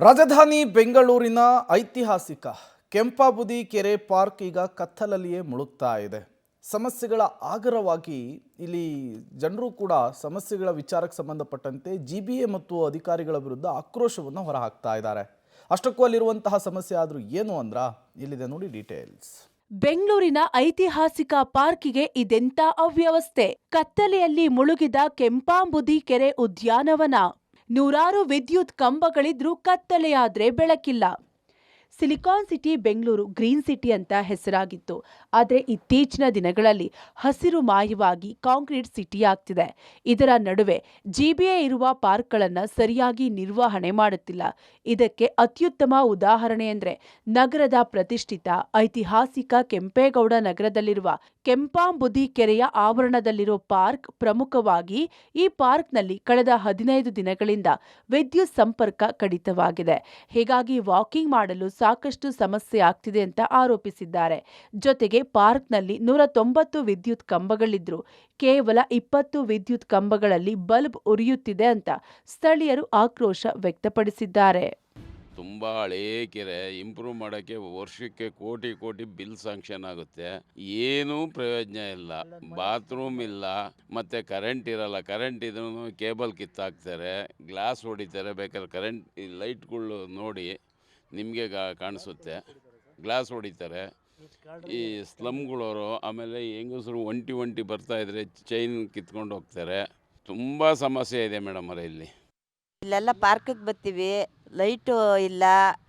ರಾಜಧಾನಿ ಬೆಂಗಳೂರಿನ ಐತಿಹಾಸಿಕ ಕೆಂಪಾಬುದಿ ಕೆರೆ ಪಾರ್ಕ್ ಈಗ ಕತ್ತಲಲ್ಲಿಯೇ ಮುಳುಗ್ತಾ ಇದೆ. ಸಮಸ್ಯೆಗಳ ಆಗರವಾಗಿ ಇಲ್ಲಿ ಜನರು ಕೂಡ ಸಮಸ್ಯೆಗಳ ವಿಚಾರಕ್ಕೆ ಸಂಬಂಧಪಟ್ಟಂತೆ ಜಿಬಿಎ ಮತ್ತು ಅಧಿಕಾರಿಗಳ ವಿರುದ್ಧ ಆಕ್ರೋಶವನ್ನು ಹೊರಹಾಕ್ತಾ ಇದ್ದಾರೆ. ಅಷ್ಟಕ್ಕೂ ಅಲ್ಲಿರುವಂತಹ ಸಮಸ್ಯೆ ಆದರೂ ಏನು ಅಂದ್ರ ಇಲ್ಲಿದೆ ನೋಡಿ ಡೀಟೇಲ್ಸ್. ಬೆಂಗಳೂರಿನ ಐತಿಹಾಸಿಕ ಪಾರ್ಕಿಗೆ ಇದೆಂಥ ಅವ್ಯವಸ್ಥೆ. ಕತ್ತಲೆಯಲ್ಲಿ ಮುಳುಗಿದ ಕೆಂಪಾಂಬುದಿ ಕೆರೆ ಉದ್ಯಾನವನ. ನೂರಾರು ವಿದ್ಯುತ್ ಕಂಬಗಳಿದ್ರೂ ಕತ್ತಲೆಯಾದ್ರೆ ಬೆಳಕಿಲ್ಲ. Silicon city Bengaluru green city ಅಂತ ಹೆಸರಾಗಿತ್ತು. ಆದರೆ ಇತ್ತೀಚಿನ ದಿನಗಳಲ್ಲಿ ಹಸಿರು ಮಾಯವಾಗಿ ಕಾಂಕ್ರೀಟ್ ಸಿಟಿ ಆಗ್ತಿದೆ. ಇದರ ನಡುವೆ ಜಿಬಿಎ ಇರುವ ಪಾರ್ಕ್ಗಳನ್ನು ಸರಿಯಾಗಿ ನಿರ್ವಹಣೆ ಮಾಡುತ್ತಿಲ್ಲ. ಇದಕ್ಕೆ ಅತ್ಯುತ್ತಮ ಉದಾಹರಣೆ ಅಂದರೆ ನಗರದ ಪ್ರತಿಷ್ಠಿತ ಐತಿಹಾಸಿಕ ಕೆಂಪೇಗೌಡ ನಗರದಲ್ಲಿರುವ ಕೆಂಪಾಂಬುದಿ ಕೆರೆಯ ಆವರಣದಲ್ಲಿರೋ ಪಾರ್ಕ್. ಪ್ರಮುಖವಾಗಿ ಈ ಪಾರ್ಕ್ನಲ್ಲಿ ಕಳೆದ 15 ದಿನಗಳಿಂದ ವಿದ್ಯುತ್ ಸಂಪರ್ಕ ಕಡಿತವಾಗಿದೆ. ಹೀಗಾಗಿ ವಾಕಿಂಗ್ ಮಾಡಲು ಸಾಕಷ್ಟು ಸಮಸ್ಯೆ ಆಗ್ತಿದೆ ಅಂತ ಆರೋಪಿಸಿದ್ದಾರೆ. ಜೊತೆಗೆ ಪಾರ್ಕ್ನಲ್ಲಿ 190 ವಿದ್ಯುತ್ ಕಂಬಗಳಿದ್ರು ಕೇವಲ 20 ವಿದ್ಯುತ್ ಕಂಬಗಳಲ್ಲಿ ಬಲ್ಬ್ ಉರಿಯುತ್ತಿದೆ ಅಂತ ಸ್ಥಳೀಯರು ಆಕ್ರೋಶ ವ್ಯಕ್ತಪಡಿಸಿದ್ದಾರೆ. ತುಂಬ ಹಳೇ ಕೆರೆ, ಇಂಪ್ರೂವ್ ಮಾಡೋಕ್ಕೆ ವರ್ಷಕ್ಕೆ ಕೋಟಿ ಬಿಲ್ ಸ್ಯಾಂಕ್ಷನ್ ಆಗುತ್ತೆ. ಏನೂ ಪ್ರಯೋಜನ ಇಲ್ಲ. ಬಾತ್ರೂಮ್ ಇಲ್ಲ, ಮತ್ತು ಕರೆಂಟ್ ಇರಲ್ಲ. ಕರೆಂಟ್ ಇದ್ರೂ ಕೇಬಲ್ ಕಿತ್ತಾಕ್ತಾರೆ, ಗ್ಲಾಸ್ ಹೊಡಿತಾರೆ. ಬೇಕಾದ್ರೆ ಕರೆಂಟ್ ಲೈಟ್ಗಳು ನೋಡಿ ನಿಮಗೆ ಕಾಣಿಸುತ್ತೆ, ಗ್ಲಾಸ್ ಹೊಡಿತಾರೆ. ಈ ಸ್ಲಮ್ಗಳವರು ಆಮೇಲೆ ಹೆಂಗಸರು ಒಂಟಿ ಬರ್ತಾಯಿದ್ರೆ ಚೈನ್ ಕಿತ್ಕೊಂಡು ಹೋಗ್ತಾರೆ. ತುಂಬ ಸಮಸ್ಯೆ ಇದೆ ಮೇಡಮ್ ಅವರೇ ಇಲ್ಲಿ. ಇಲ್ಲೆಲ್ಲ ಪಾರ್ಕಿಗೆ ಬರ್ತೀವಿ, ಲೈಟು ಇಲ್ಲ,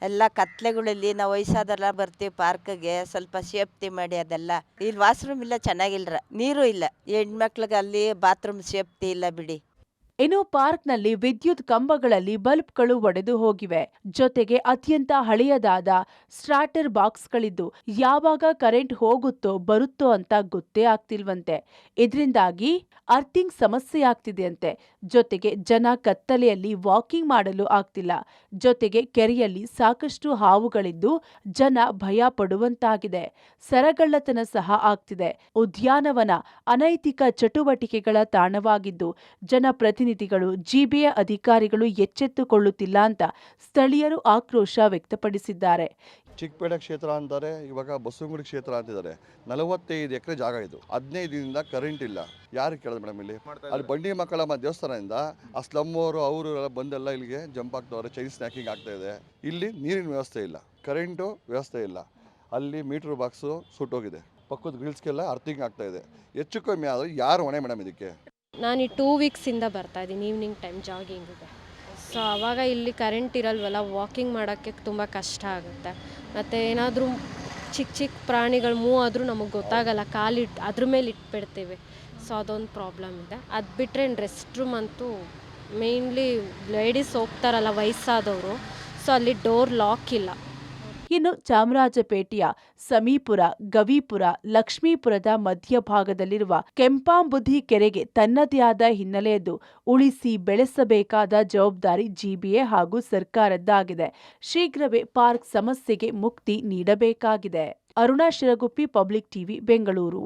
ಎಲ್ಲ ಕತ್ಲೆಗಳಲ್ಲಿ ನಾವು ವಯಸ್ಸಾದೆಲ್ಲ ಬರ್ತೀವಿ ಪಾರ್ಕಿಗೆ. ಸ್ವಲ್ಪ ಸೇಫ್ಟಿ ಮಾಡಿ ಅದೆಲ್ಲ. ಇಲ್ಲಿ ವಾಶ್ರೂಮ್ ಇಲ್ಲ, ಚೆನ್ನಾಗಿಲ್ರ, ನೀರು ಇಲ್ಲ. ಹೆಣ್ಮಕ್ಳಿಗೆ ಅಲ್ಲಿ ಬಾತ್ರೂಮ್ ಸೇಫ್ಟಿ ಇಲ್ಲ ಬಿಡಿ. ಇನ್ನು ಪಾರ್ಕ್ನಲ್ಲಿ ವಿದ್ಯುತ್ ಕಂಬಗಳಲ್ಲಿ ಬಲ್ಬ್ಗಳು ಒಡೆದು ಹೋಗಿವೆ. ಜೊತೆಗೆ ಅತ್ಯಂತ ಹಳೆಯದಾದ ಸ್ಟಾರ್ಟರ್ ಬಾಕ್ಸ್ಗಳಿದ್ದು ಯಾವಾಗ ಕರೆಂಟ್ ಹೋಗುತ್ತೋ ಬರುತ್ತೋ ಅಂತ ಗೊತ್ತೇ ಆಗ್ತಿಲ್ವಂತೆ. ಇದರಿಂದಾಗಿ ಅರ್ಥಿಂಗ್ ಸಮಸ್ಯೆ ಆಗ್ತಿದೆಯಂತೆ. ಜೊತೆಗೆ ಜನ ಕತ್ತಲೆಯಲ್ಲಿ ವಾಕಿಂಗ್ ಮಾಡಲು ಆಗ್ತಿಲ್ಲ. ಜೊತೆಗೆ ಕೆರೆಯಲ್ಲಿ ಸಾಕಷ್ಟು ಹಾವುಗಳಿದ್ದು ಜನ ಭಯ ಪಡುವಂತಾಗಿದೆ. ಸರಗಳ್ಳತನ ಸಹ ಆಗ್ತಿದೆ. ಉದ್ಯಾನವನ ಅನೈತಿಕ ಚಟುವಟಿಕೆಗಳ ತಾಣವಾಗಿದ್ದು ಜನಪ್ರತಿನಿಧಿಗಳು ಜಿಬಿಎ ಅಧಿಕಾರಿಗಳು ಎಚ್ಚೆತ್ತುಕೊಳ್ಳುತ್ತಿಲ್ಲ ಅಂತ ಸ್ಥಳೀಯರು ಆಕ್ರೋಶ ವ್ಯಕ್ತಪಡಿಸಿದ್ದಾರೆ. ಚಿಕ್ಕಪೇಟೆ ಕ್ಷೇತ್ರ ಅಂತಾರೆ, ಇವಾಗ ಬಸವನಗುಡಿ ಕ್ಷೇತ್ರ ಅಂತಿದ್ದಾರೆ. 45 ಎಕರೆ ಜಾಗ ಇದು. 15 ದಿನದಿಂದ ಕರೆಂಟ್ ಇಲ್ಲ. ಯಾರು ಕೇಳೋದು ಮೇಡಮ್? ಇಲ್ಲಿ ಅಲ್ಲಿ ಬಂಡಿ ಮಕ್ಕಳ ದೇವಸ್ಥಾನದಿಂದ ಆ ಸ್ಲಮ್ ಅವರು ಬಂದೆಲ್ಲ ಇಲ್ಲಿಗೆ ಜಂಪ್ ಆಗ್ತವ್ರೆ. ಚೈನ್ ಸ್ನ್ಯಾಕಿಂಗ್ ಆಗ್ತಾ ಇದೆ. ಇಲ್ಲಿ ನೀರಿನ ವ್ಯವಸ್ಥೆ ಇಲ್ಲ, ಕರೆಂಟು ವ್ಯವಸ್ಥೆ ಇಲ್ಲ. ಅಲ್ಲಿ ಮೀಟ್ರ್ ಬಾಕ್ಸು ಸುಟ್ಟೋಗಿದೆ. ಪಕ್ಕದ ಗ್ರಿಲ್ಸ್ಗೆಲ್ಲ ಅರ್ಥಿಂಗ್ ಆಗ್ತಾ ಇದೆ. ಹೆಚ್ಚು ಕಮ್ಮಿ ಆದರೂ ಯಾರು ಹೊಣೆ ಮೇಡಮ್ ಇದಕ್ಕೆ? ನಾನು ಈ 2 ವೀಕ್ಸಿಂದ ಬರ್ತಾಯಿದ್ದೀನಿ ಈವ್ನಿಂಗ್ ಟೈಮ್ ಜಾಗಿಂಗಿಗೆ. ಸೊ ಆವಾಗ ಇಲ್ಲಿ ಕರೆಂಟ್ ಇರಲ್ವಲ್ಲ, ವಾಕಿಂಗ್ ಮಾಡೋಕ್ಕೆ ತುಂಬ ಕಷ್ಟ ಆಗುತ್ತೆ. ಮತ್ತು ಏನಾದರೂ ಚಿಕ್ಕ ಪ್ರಾಣಿಗಳು ಮೂವ್ ಆದರೂ ನಮಗೆ ಗೊತ್ತಾಗಲ್ಲ, ಕಾಲಿಟ್ಟು ಅದ್ರ ಮೇಲೆ ಇಟ್ಬಿಡ್ತೀವಿ. ಸೊ ಅದೊಂದು ಪ್ರಾಬ್ಲಮ್ ಇದೆ. ಅದು ಬಿಟ್ಟರೆ ರೆಸ್ಟ್ ರೂಮ್ ಅಂತೂ ಮೇಯ್ನ್ಲಿ ಲೇಡೀಸ್ ಹೋಗ್ತಾರಲ್ಲ ವಯಸ್ಸಾದವರು, ಸೊ ಅಲ್ಲಿ ಡೋರ್ ಲಾಕ್ ಇಲ್ಲ. ಇನ್ನು ಚಾಮರಾಜಪೇಟೆಯ ಸಮೀಪುರ, ಗವಿಪುರ, ಲಕ್ಷ್ಮೀಪುರದ ಮಧ್ಯಭಾಗದಲ್ಲಿರುವ ಕೆಂಪಾಂಬುದಿ ಕೆರೆಗೆ ತನ್ನದೇ ಆದ ಹಿನ್ನೆಲೆಯದ್ದು. ಉಳಿಸಿ ಬೆಳೆಸಬೇಕಾದ ಜವಾಬ್ದಾರಿ ಜಿಬಿಎ ಹಾಗೂ ಸರ್ಕಾರದ್ದಾಗಿದೆ. ಶೀಘ್ರವೇ ಪಾರ್ಕ್ ಸಮಸ್ಯೆಗೆ ಮುಕ್ತಿ ನೀಡಬೇಕಾಗಿದೆ. Aruna Shiraguppi, public TV, Bengaluru.